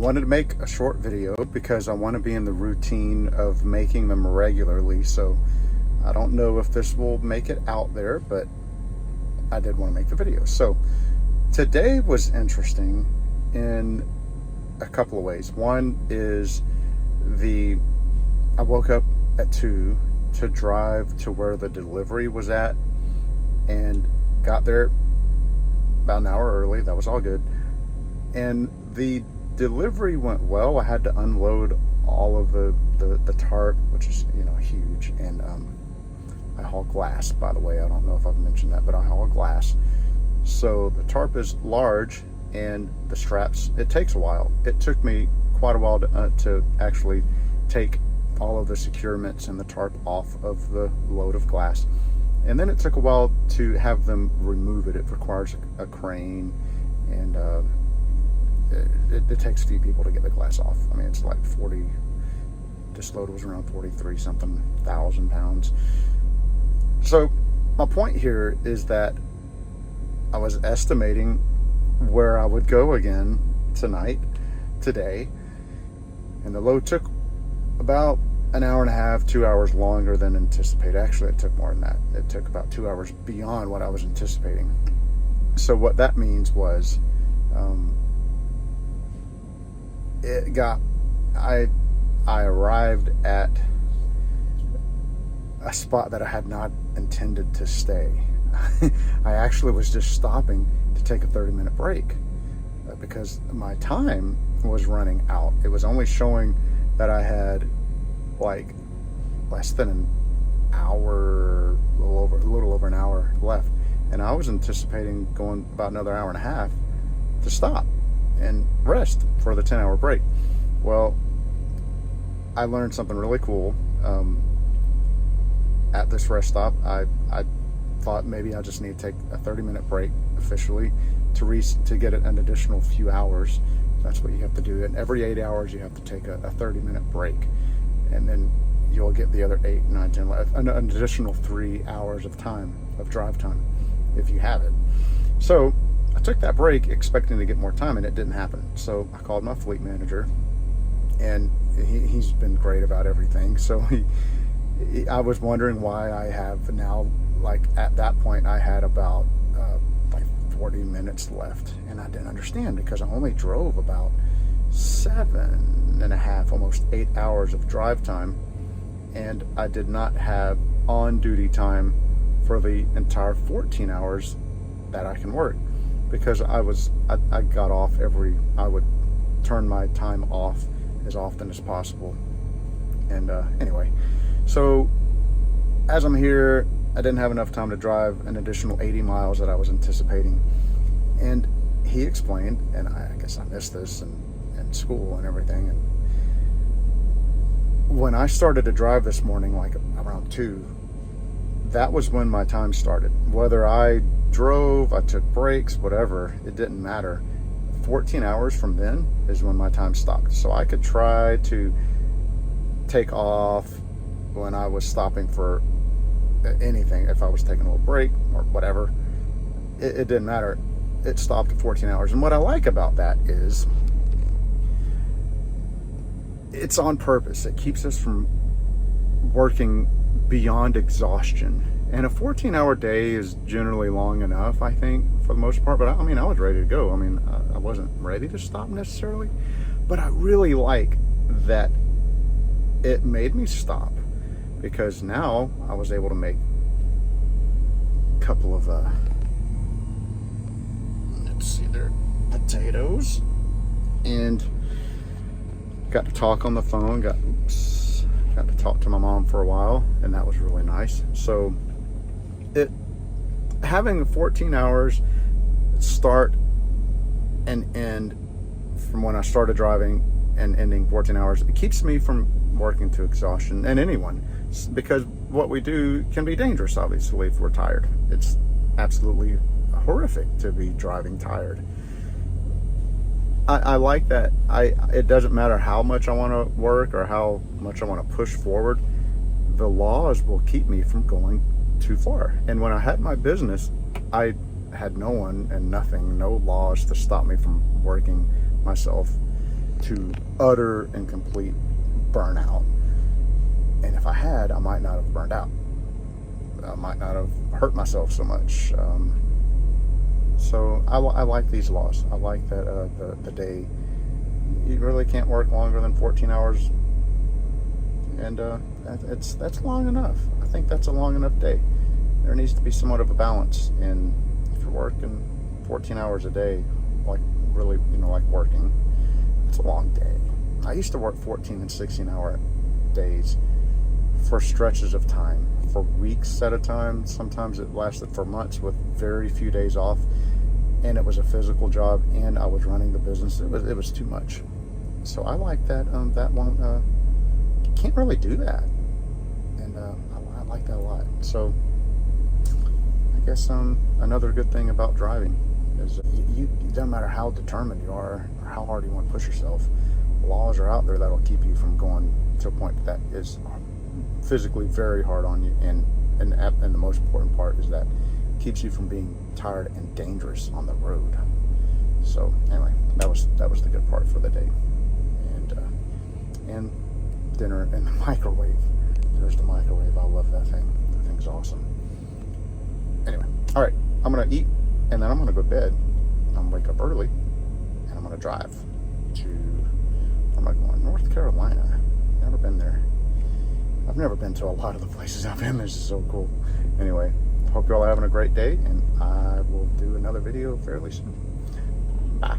wanted to make a short video because I want to be in the routine of making them regularly. So I don't know if this will make it out there, but I did want to make the video. So today was interesting in a couple of ways. One is I woke up at 2 to drive to where the delivery was at and got there about an hour early. That was all good. And the delivery went well. I had to unload all of the tarp, which is, huge. And I haul glass, by the way. I don't know if I've mentioned that, but I haul glass. So the tarp is large, and the straps, it takes a while. It took me quite a while to actually take all of the securements and the tarp off of the load of glass. And then it took a while to have them remove it. It requires a crane, and it takes a few people to get the glass off. I mean, it's like 40, this load was around 43 something thousand pounds. So my point here is that I was estimating where I would go again today, and the load took about an hour and a half, 2 hours longer than anticipated. Actually, it took more than that. It took about 2 hours beyond what I was anticipating. So what that means was, I arrived at a spot that I had not intended to stay. I actually was just stopping to take a 30-minute break because my time was running out. It was only showing that I had like less than an hour, a little over an hour left, and I was anticipating going about another hour and a half to stop and rest for the 10-hour break. Well, I learned something really cool at this rest stop. I thought maybe I just need to take a 30-minute break officially to get an additional few hours. That's what you have to do. And every 8 hours you have to take a 30-minute break, and then you'll get the other 8, 9, 10, an additional 3 hours of drive time if you have it. So I took that break expecting to get more time, and it didn't happen. So I called my fleet manager, and he's been great about everything. So I was wondering why I have now, like at that point, I had about 40 minutes left, and I didn't understand because I only drove about 7.5, almost 8 hours of drive time, and I did not have on-duty time for the entire 14 hours that I can work, because I got off I would turn my time off as often as possible. And anyway, so as I'm here, I didn't have enough time to drive an additional 80 miles that I was anticipating. And he explained, and I guess I missed this in school and everything, and when I started to drive this morning, like around 2, that was when my time started. Whether I drove, I took breaks, whatever, it didn't matter. 14 hours from then is when my time stopped. So I could try to take off when I was stopping for anything. If I was taking a little break or whatever, it didn't matter. It stopped at 14 hours. And what I like about that is it's on purpose. It keeps us from working beyond exhaustion. And a 14-hour day is generally long enough, I think, for the most part. But I was ready to go. I wasn't ready to stop necessarily, but I really like that it made me stop, because now I was able to make a couple of let's see, they're potatoes, and got to talk on the phone, got to talk to my mom for a while, and that was really nice. So having 14 hours start and end from when I started driving and ending 14 hours, it keeps me from working to exhaustion, and anyone, because what we do can be dangerous, obviously, if we're tired. It's absolutely horrific to be driving tired. I like that. It doesn't matter how much I want to work or how much I want to push forward, the laws will keep me from going too far. And when I had my business, I had no one and nothing, no laws to stop me from working myself to utter and complete burnout. And if I had, I might not have burned out. I might not have hurt myself so much. So I like these laws. I like that the day, you really can't work longer than 14 hours, and that's long enough. I think that's a long enough day. There needs to be somewhat of a balance, and if you're working 14 hours a day, like really, like working, it's a long day. I used to work 14 and 16-hour days for stretches of time, for weeks at a time. Sometimes it lasted for months with very few days off, and it was a physical job, and I was running the business. It was too much. So I like that. That one, you can't really do that, and I like that a lot. So I guess another good thing about driving is it doesn't matter how determined you are or how hard you want to push yourself. Laws are out there that'll keep you from going to a point that is physically very hard on you, and the most important part is that it keeps you from being tired and dangerous on the road. So anyway, that was the good part for the day, and dinner in the microwave. There's the microwave. I love that thing. That thing's awesome. Anyway, all right, I'm gonna eat, and then I'm gonna go to bed. I'm gonna wake up early, and I'm gonna drive to, where am I going? North Carolina. Never been there. I've never been to a lot of the places I've been. This is so cool. Anyway, hope you're all having a great day, and I will do another video fairly soon. Bye.